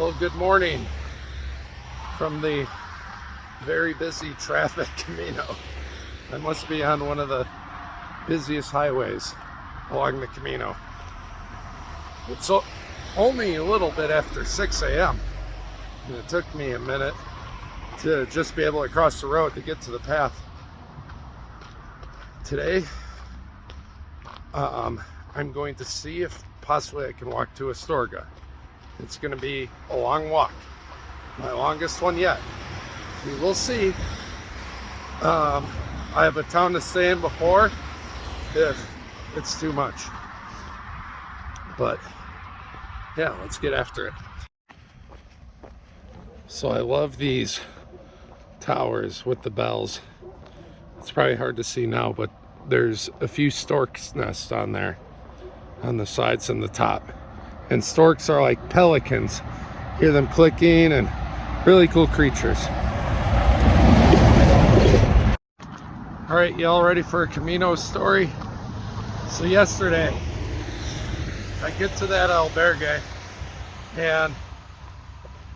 Well, good morning from the very busy traffic Camino. I must be on one of the busiest highways along the Camino. It's only a little bit after 6 a.m. and it took me a minute to just be able to cross the road to get to the path. Today, I'm going to see if possibly I can walk to Astorga. It's going to be a long walk, my longest one yet. We will see. I have a town to stay in before if it's too much. But yeah, let's get after it. So I love these towers with the bells. It's probably hard to see now, but there's a few storks' nests on there, on the sides and the top. And storks are like pelicans. Hear them clicking, and really cool creatures. All right, y'all ready for a Camino story? So yesterday, I get to that albergue, and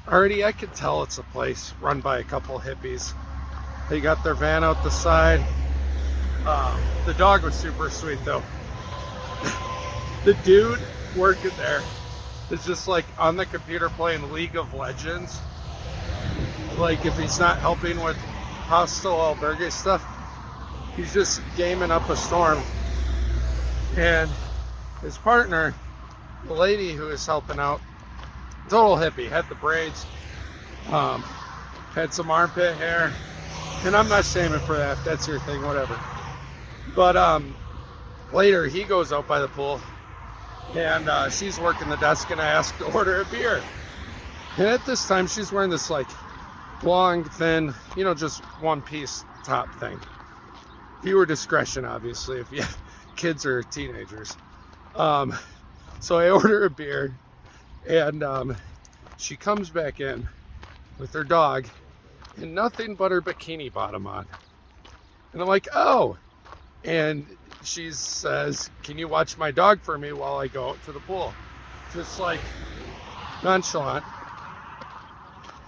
already I could tell it's a place run by a couple hippies. They got their van out the side. The dog was super sweet though. The dude working there is just like on the computer playing League of Legends. Like if he's not helping with hostile albergue stuff, he's just gaming up a storm. And his partner, the lady who is helping out, total hippie, had the braids, had some armpit hair, and I'm not shaming for that. If that's your thing, whatever. But later he goes out by the pool, and she's working the desk, and I asked to order a beer. And at this time, she's wearing this like long, thin, just one piece top thing. Viewer discretion, obviously, if you have kids or teenagers. So I order a beer, and she comes back in with her dog and nothing but her bikini bottom on. And I'm like, oh. And she says, can you watch my dog for me while I go out to the pool? Just like nonchalant.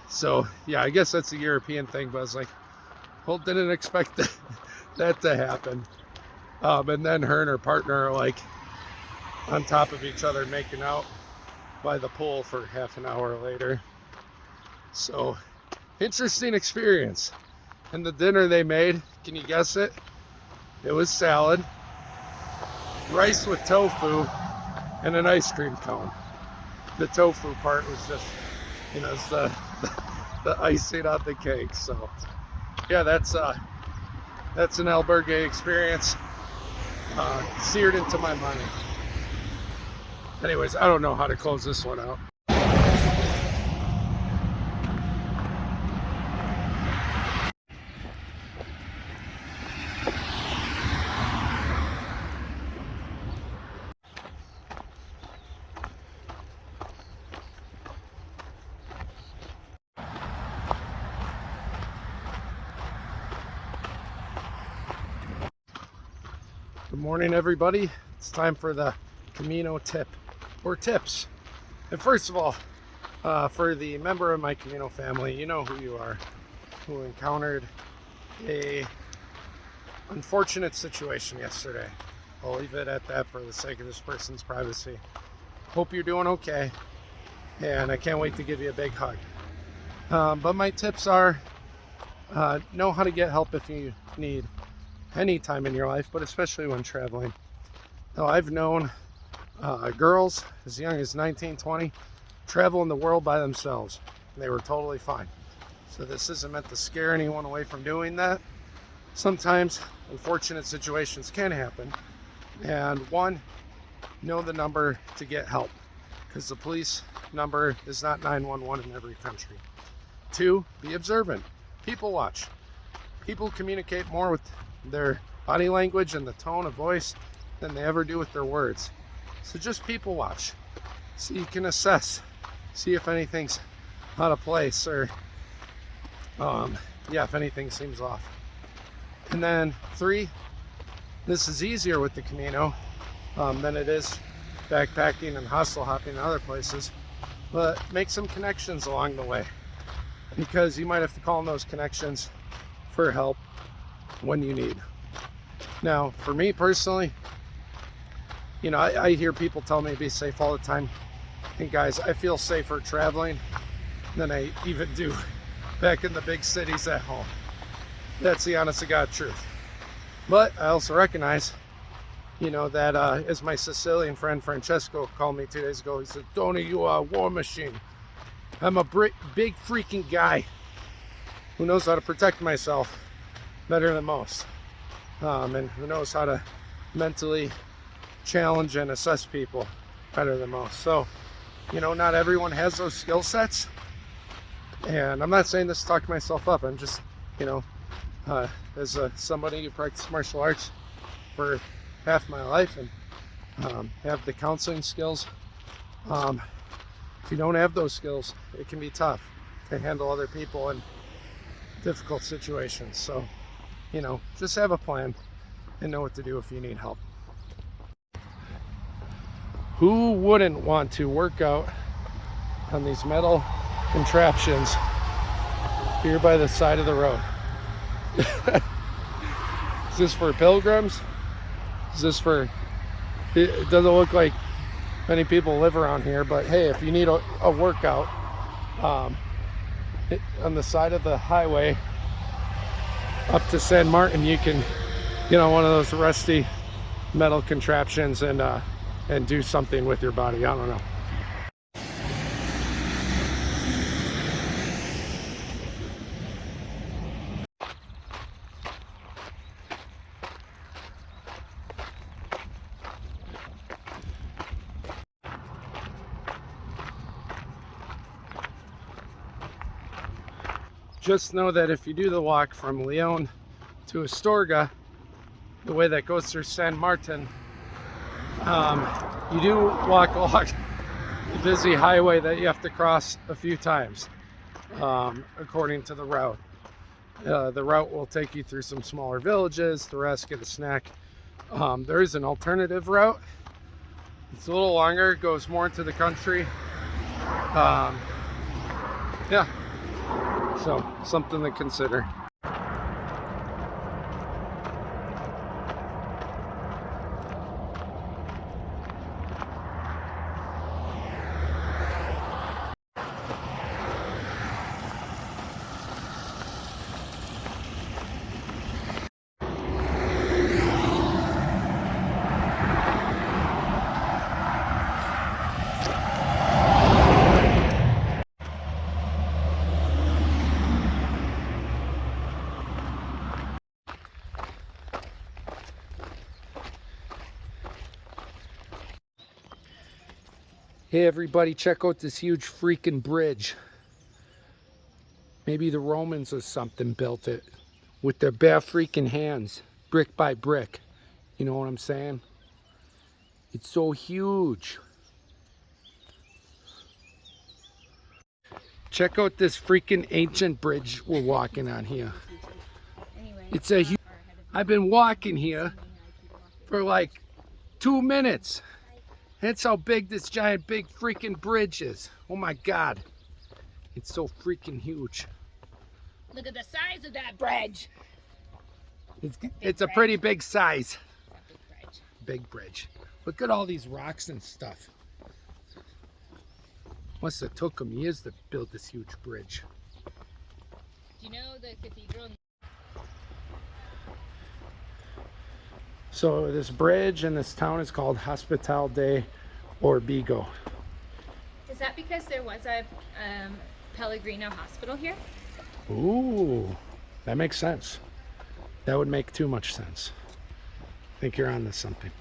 So yeah, I guess that's a European thing, but I was like, well, didn't expect that to happen. And then her and her partner are like on top of each other making out by the pool for half an hour later. So interesting experience. And the dinner they made, can you guess it? It was salad, rice with tofu, and an ice cream cone. The tofu part was just, it's the icing on the cake. So yeah, that's an albergue experience seared into my mind. Anyways, I don't know how to close this one out. Good morning, everybody. It's time for the Camino tip, or tips. And first of all, for the member of my Camino family, you know who you are, who encountered a unfortunate situation yesterday. I'll leave it at that for the sake of this person's privacy. Hope you're doing okay, and I can't wait to give you a big hug. But my tips are, know how to get help if you need any time in your life, but especially when traveling. Now, I've known girls as young as 19, 20 traveling the world by themselves, and they were totally fine. So this isn't meant to scare anyone away from doing that. Sometimes unfortunate situations can happen, and one, know the number to get help, because the police number is not 911 in every country. Two, be observant. People watch. People communicate more with their body language and the tone of voice than they ever do with their words. So just people watch, so you can assess, see if anything's out of place, or if anything seems off. And then three, this is easier with the Camino than it is backpacking and hostel hopping in other places. but make some connections along the way, because you might have to call on those connections for help when you need. Now, for me personally, you know, I hear people tell me to be safe all the time. And guys, I feel safer traveling than I even do back in the big cities at home. That's the honest to God truth. But I also recognize, you know, that as my Sicilian friend Francesco called me 2 days ago, he said, "Tony, you are a war machine." I'm a big freaking guy who knows how to protect myself better than most, and who knows how to mentally challenge and assess people better than most. So, you know, not everyone has those skill sets, and I'm not saying this to talk myself up. I'm just, you know, as somebody who practiced martial arts for half my life and have the counseling skills, if you don't have those skills, it can be tough to handle other people in difficult situations. So, you know, just have a plan and know what to do if you need help. Who wouldn't want to work out on these metal contraptions here by the side of the road? Is this for pilgrims? Is this for, it doesn't look like many people live around here, but hey, if you need a workout on the side of the highway up to San Martin, you can get on one of those rusty metal contraptions and do something with your body. I don't know. Just know that if you do the walk from León to Astorga, the way that goes through San Martin, you do walk along the busy highway that you have to cross a few times, according to the route. The route will take you through some smaller villages, the rest get a snack. There is an alternative route. It's a little longer, it goes more into the country. Yeah, so something to consider. Hey everybody, check out this huge freaking bridge. Maybe the Romans or something built it with their bare freaking hands, brick by brick. You know what I'm saying? It's so huge. Check out this freaking ancient bridge we're walking on here. It's a huge... I've been walking here for like 2 minutes. That's how big this giant big freaking bridge is. Oh my God. It's so freaking huge. Look at the size of that bridge. It's a pretty big size. Big bridge. Big bridge. Look at all these rocks and stuff. Must have took them years to build this huge bridge. Do you know the cathedral? So this bridge in this town is called Hospital de Orbigo. Is that because there was a Pellegrino hospital here? Ooh, that makes sense. That would make too much sense. I think you're onto something.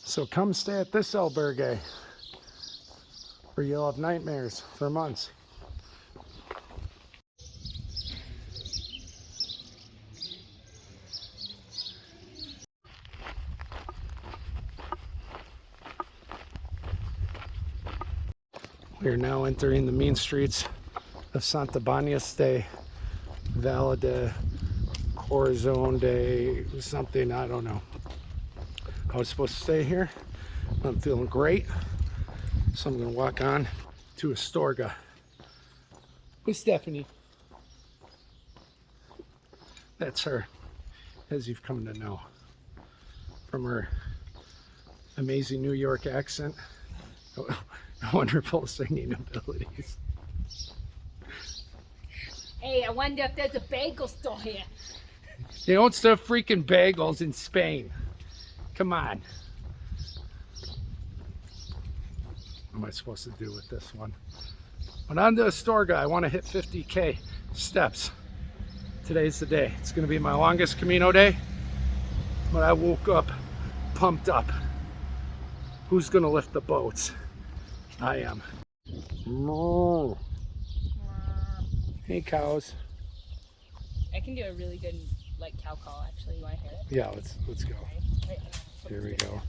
So come stay at this albergue, or you'll have nightmares for months. We are now entering the mean streets of Santa Banias de Valle de Corazon de something, I don't know. I was supposed to stay here. I'm feeling great. So I'm gonna walk on to Astorga with Stephanie. That's her, as you've come to know from her amazing New York accent, wonderful singing abilities. Hey, I wonder if there's a bagel store here. They don't serve freaking bagels in Spain. Come on. What am I supposed to do with this one? But on to Astorga, I want to hit 50K steps. Today's the day. It's going to be my longest Camino day, but I woke up pumped up. Who's going to lift the boats? I am. Hey, cows. I can do a really good like cow call actually. You want to hear it? Yeah, let's go. Right. Here we go.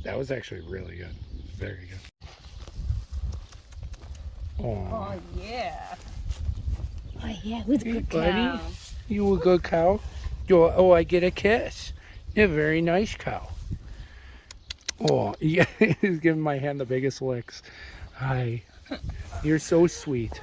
That was actually really good. Very good. Oh yeah. Oh yeah, who's a good buddy. cow? You a good cow? Oh, I get a kiss. You're a very nice cow. Oh, yeah, he's giving my hand the biggest licks. Hi. You're so sweet.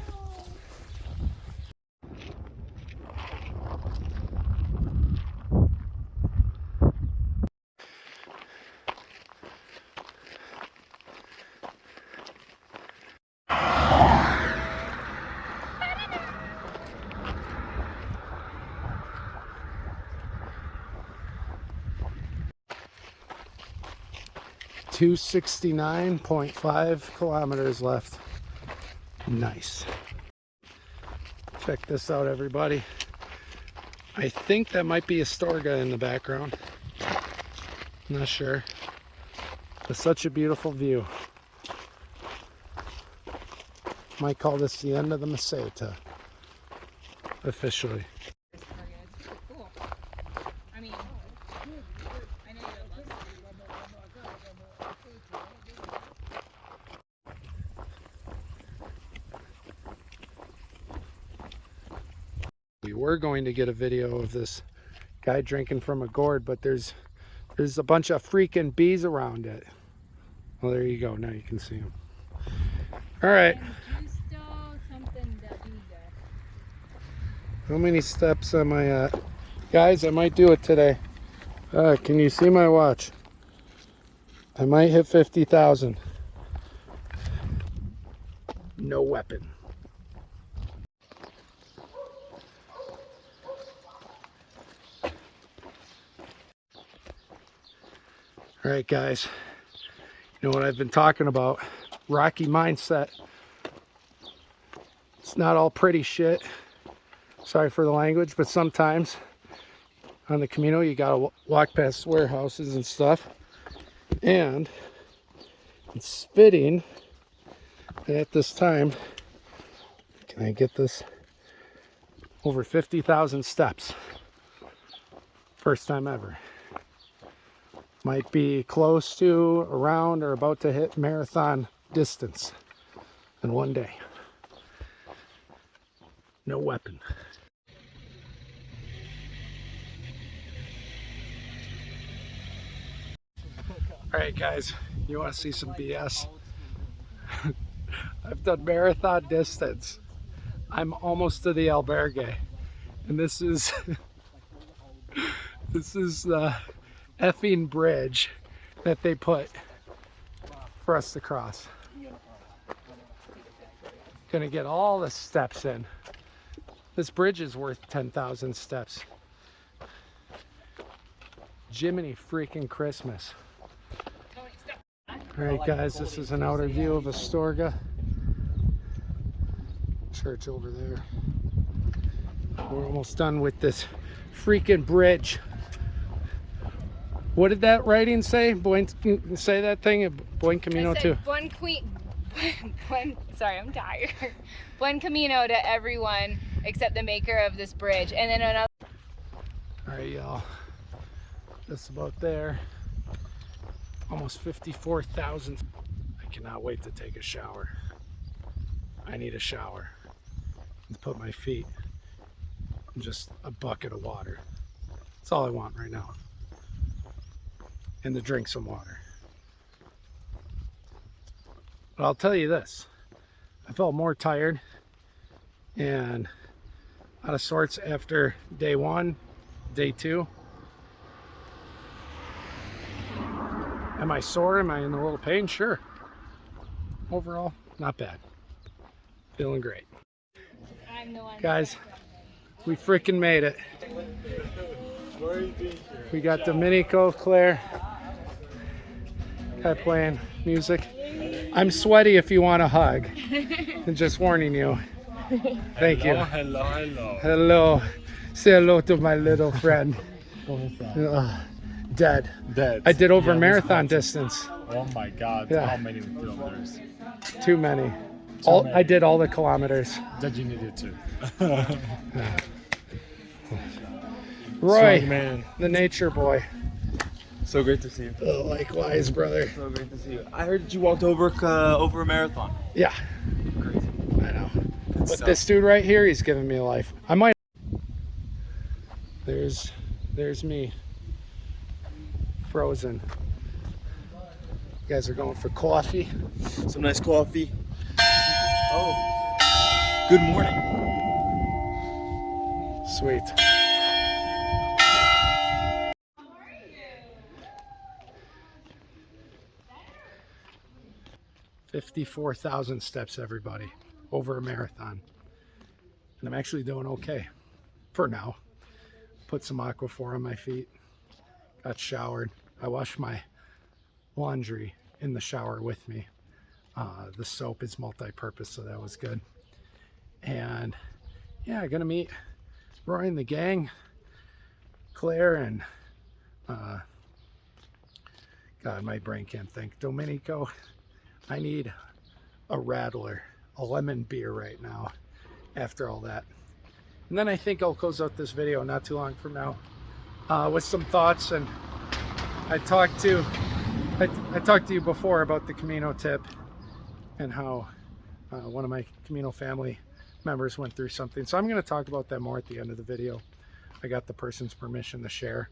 $269.5 kilometers left. Nice. Check this out, everybody. I think that might be Astorga in the background. I'm not sure. But such a beautiful view. Might call this the end of the Meseta. Officially. Cool. I mean, I know you don't love We were going to get a video of this guy drinking from a gourd, but there's a bunch of freaking bees around it. Well, there you go. Now you can see them. All right. How many steps am I at? Guys, I might do it today. Can you see my watch? I might hit 50,000. No weapon. All right, guys. You know what I've been talking about? Rocky mindset. It's not all pretty shit. Sorry for the language, but sometimes on the Camino you gotta walk past warehouses and stuff. And it's fitting that at this time, can I get this? Over 50,000 steps. First time ever. Might be close to, around, or about to hit marathon distance in one day. No weapon. All right, guys, you want to see some BS? I've done marathon distance. I'm almost to the albergue, and this is the effing bridge that they put for us to cross. Gonna get all the steps in. This bridge is worth 10,000 steps. Jiminy freaking Christmas. All right, guys, this is an outer view of Astorga. Church over there. We're almost done with this freaking bridge. What did that writing say? Say that thing? Buen Camino too. Sorry, I'm tired. Buen Camino to everyone except the maker of this bridge. And then another. All right, y'all. Just about there. Almost 54,000. I cannot wait to take a shower. I need a shower and put my feet in just a bucket of water. That's all I want right now. And to drink some water. But I'll tell you this, I felt more tired and out of sorts after day 1, day 2. Am I sore? Am I in a little pain? Sure. Overall, not bad. Feeling great. I'm the one. Guys, we freaking made it. We got Domenico, Claire, guy playing music. I'm sweaty if you want a hug. I'm just warning you. Thank you. Hello. Hello. Say hello to my little friend. Dead. I did over marathon distance. Oh my God. Yeah. How many kilometers? Too many. Many. I did all the kilometers. That you needed to. Roy, Strong man. the nature boy. So great to see you. Oh, likewise, brother. So great to see you. I heard you walked over a marathon. Yeah, Crazy. I know. But this dude right here, he's giving me a life. I might. There's me. Frozen. You guys are going for coffee. Some nice coffee. Oh. Good morning. Sweet. $54,000 steps, everybody, over a marathon. And I'm actually doing okay for now. Put some Aquaphor on my feet. Got showered. I washed my laundry in the shower with me. The soap is multi-purpose, so that was good. And yeah, gonna meet Roy and the gang, Claire and God, my brain can't think. Domenico. I need a rattler, a lemon beer right now after all that. And then I think I'll close out this video not too long from now with some thoughts. And I talked to you before about the Camino tip and how one of my Camino family members went through something. So I'm going to talk about that more at the end of the video. I got the person's permission to share.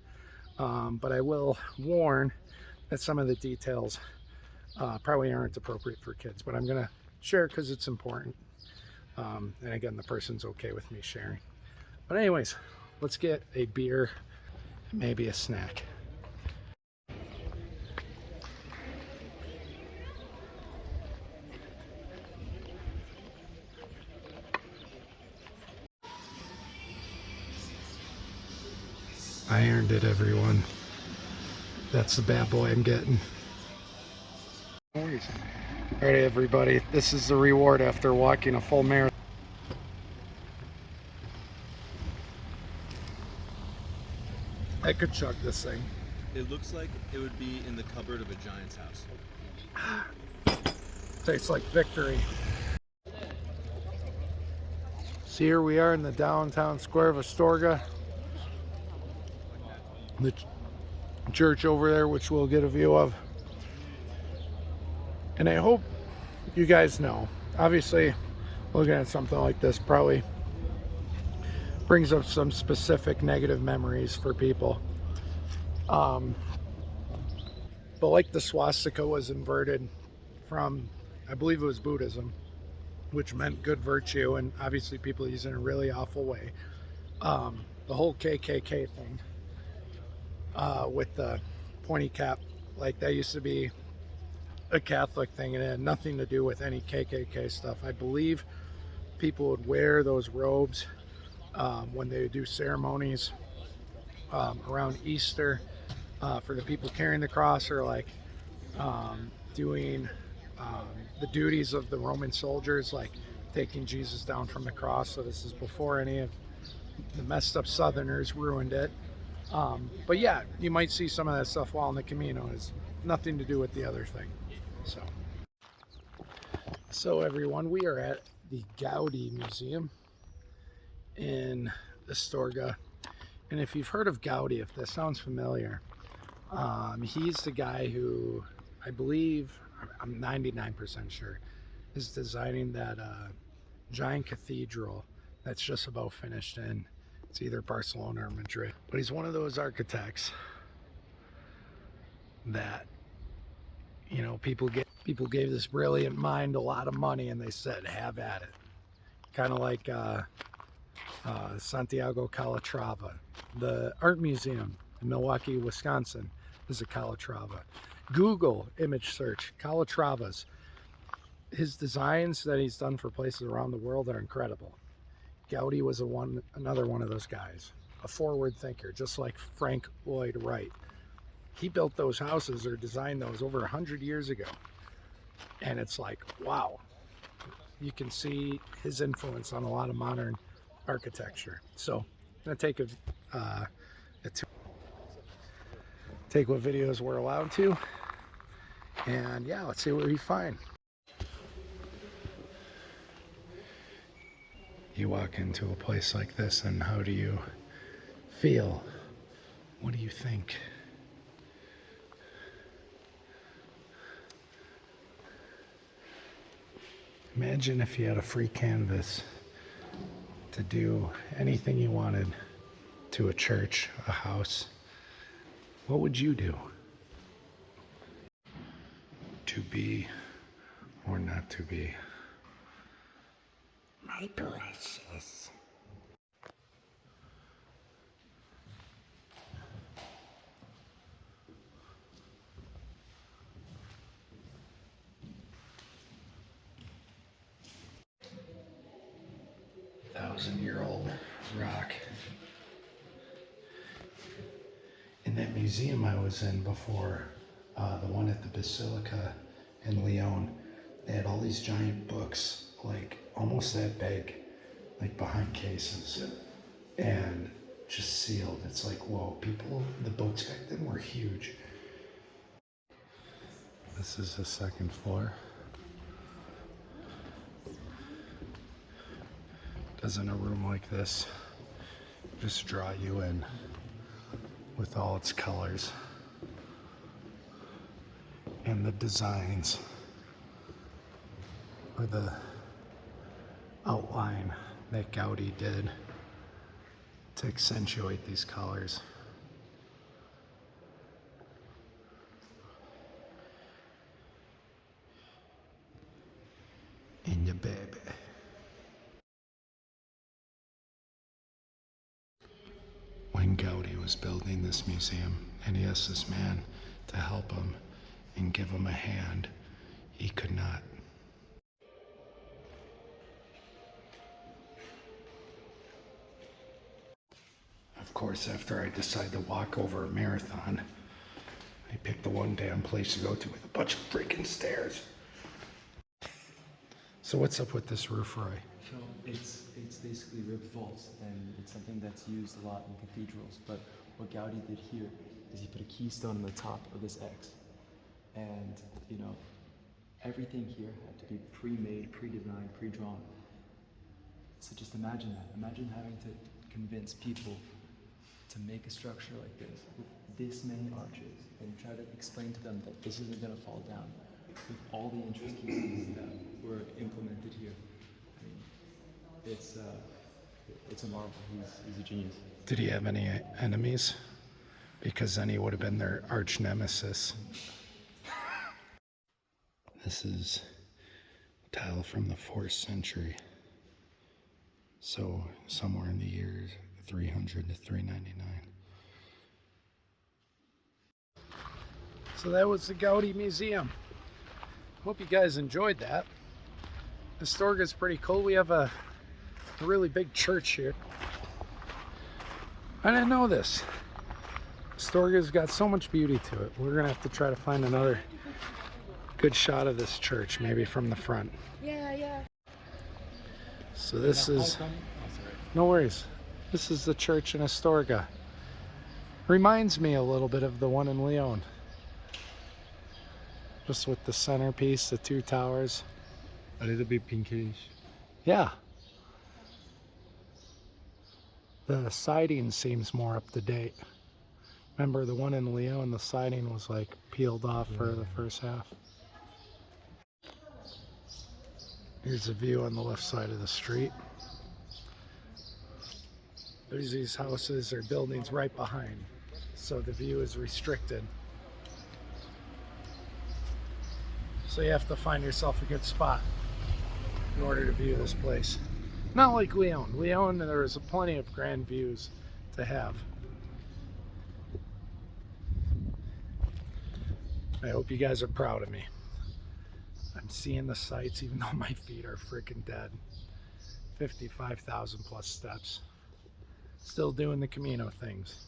But I will warn that some of the details probably aren't appropriate for kids, but I'm going to share it because it's important. And again, the person's okay with me sharing. But anyways, let's get a beer, maybe a snack. I earned it, everyone. That's the bad boy I'm getting. Alright, everybody, this is the reward after walking a full marathon. I could chug this thing. It looks like it would be in the cupboard of a giant's house. Tastes like victory. So here we are in the downtown square of Astorga. The church over there, which we'll get a view of. And I hope you guys know, obviously looking at something like this probably brings up some specific negative memories for people. But like the swastika was inverted from, I believe it was Buddhism, which meant good virtue, and obviously people use it in a really awful way. The whole KKK thing with the pointy cap, like that used to be a Catholic thing, and it had nothing to do with any KKK stuff. I believe people would wear those robes when they would do ceremonies around Easter for the people carrying the cross, or like doing the duties of the Roman soldiers, like taking Jesus down from the cross. So this is before any of the messed up Southerners ruined it. But yeah, you might see some of that stuff while in the Camino. It's nothing to do with the other thing. So everyone, we are at the Gaudi Museum in Astorga. And if you've heard of Gaudi, if that sounds familiar, he's the guy who I believe, I'm 99% sure, is designing that giant cathedral that's just about finished in. It's either Barcelona or Madrid. But he's one of those architects that, you know, people gave this brilliant mind a lot of money and they said, have at it. Kind of like Santiago Calatrava. The art museum in Milwaukee, Wisconsin is a Calatrava. Google image search, Calatravas. His designs that he's done for places around the world are incredible. Gaudi was another one of those guys, a forward thinker, just like Frank Lloyd Wright. He built those houses or designed those over 100 years ago. And it's like, wow, you can see his influence on a lot of modern architecture. So I'm gonna take take what videos we're allowed to, and yeah, let's see what we find. You walk into a place like this and how do you feel? What do you think? Imagine if you had a free canvas to do anything you wanted to a church, a house. What would you do? To be or not to be? My precious. Thousand-year-old rock. In that museum I was in before, the one at the Basilica in León, they had all these giant books, like almost that big, like behind cases, and just sealed. It's like, whoa, the books back then were huge. This is the second floor. Doesn't a room like this just draw you in with all its colors and the designs or the outline that Gaudi did to accentuate these colors? In your baby. When Gaudi was building this museum and he asked this man to help him and give him a hand, he could not. Of course, after I decided to walk over a marathon, I picked the one damn place to go to with a bunch of freaking stairs. So what's up with this roof, Roy? So it's basically ribbed vaults, and it's something that's used a lot in cathedrals. But what Gaudi did here is he put a keystone on the top of this X, and you know, everything here had to be pre-made, pre-designed, pre-drawn. So just imagine that. Imagine having to convince people to make a structure like this with this many arches, and try to explain to them that this isn't going to fall down with all the intricacies that were implemented here. I mean, it's a marvel. He's a genius. Did he have any enemies? Because then he would have been their arch nemesis. This is tile from the 4th century. So somewhere in the years 300 to 399. So that was the Gaudi Museum. Hope you guys enjoyed that. Astorga is pretty cool. We have a really big church here. I didn't know this. Astorga's got so much beauty to it. We're gonna have to try to find another good shot of this church, maybe from the front. Yeah. So this is, no worries. This is the church in Astorga. Reminds me a little bit of the one in León. Just with the centerpiece, the 2 towers. A little bit pinkish. Yeah. The siding seems more up to date. Remember the one in León, the siding was like peeled off for the first half. Here's a view on the left side of the street. There's these houses or buildings right behind, so the view is restricted. So you have to find yourself a good spot in order to view this place. Not like León. León, there is plenty of grand views to have. I hope you guys are proud of me. I'm seeing the sights even though my feet are freaking dead. 55,000 plus steps. Still doing the Camino things.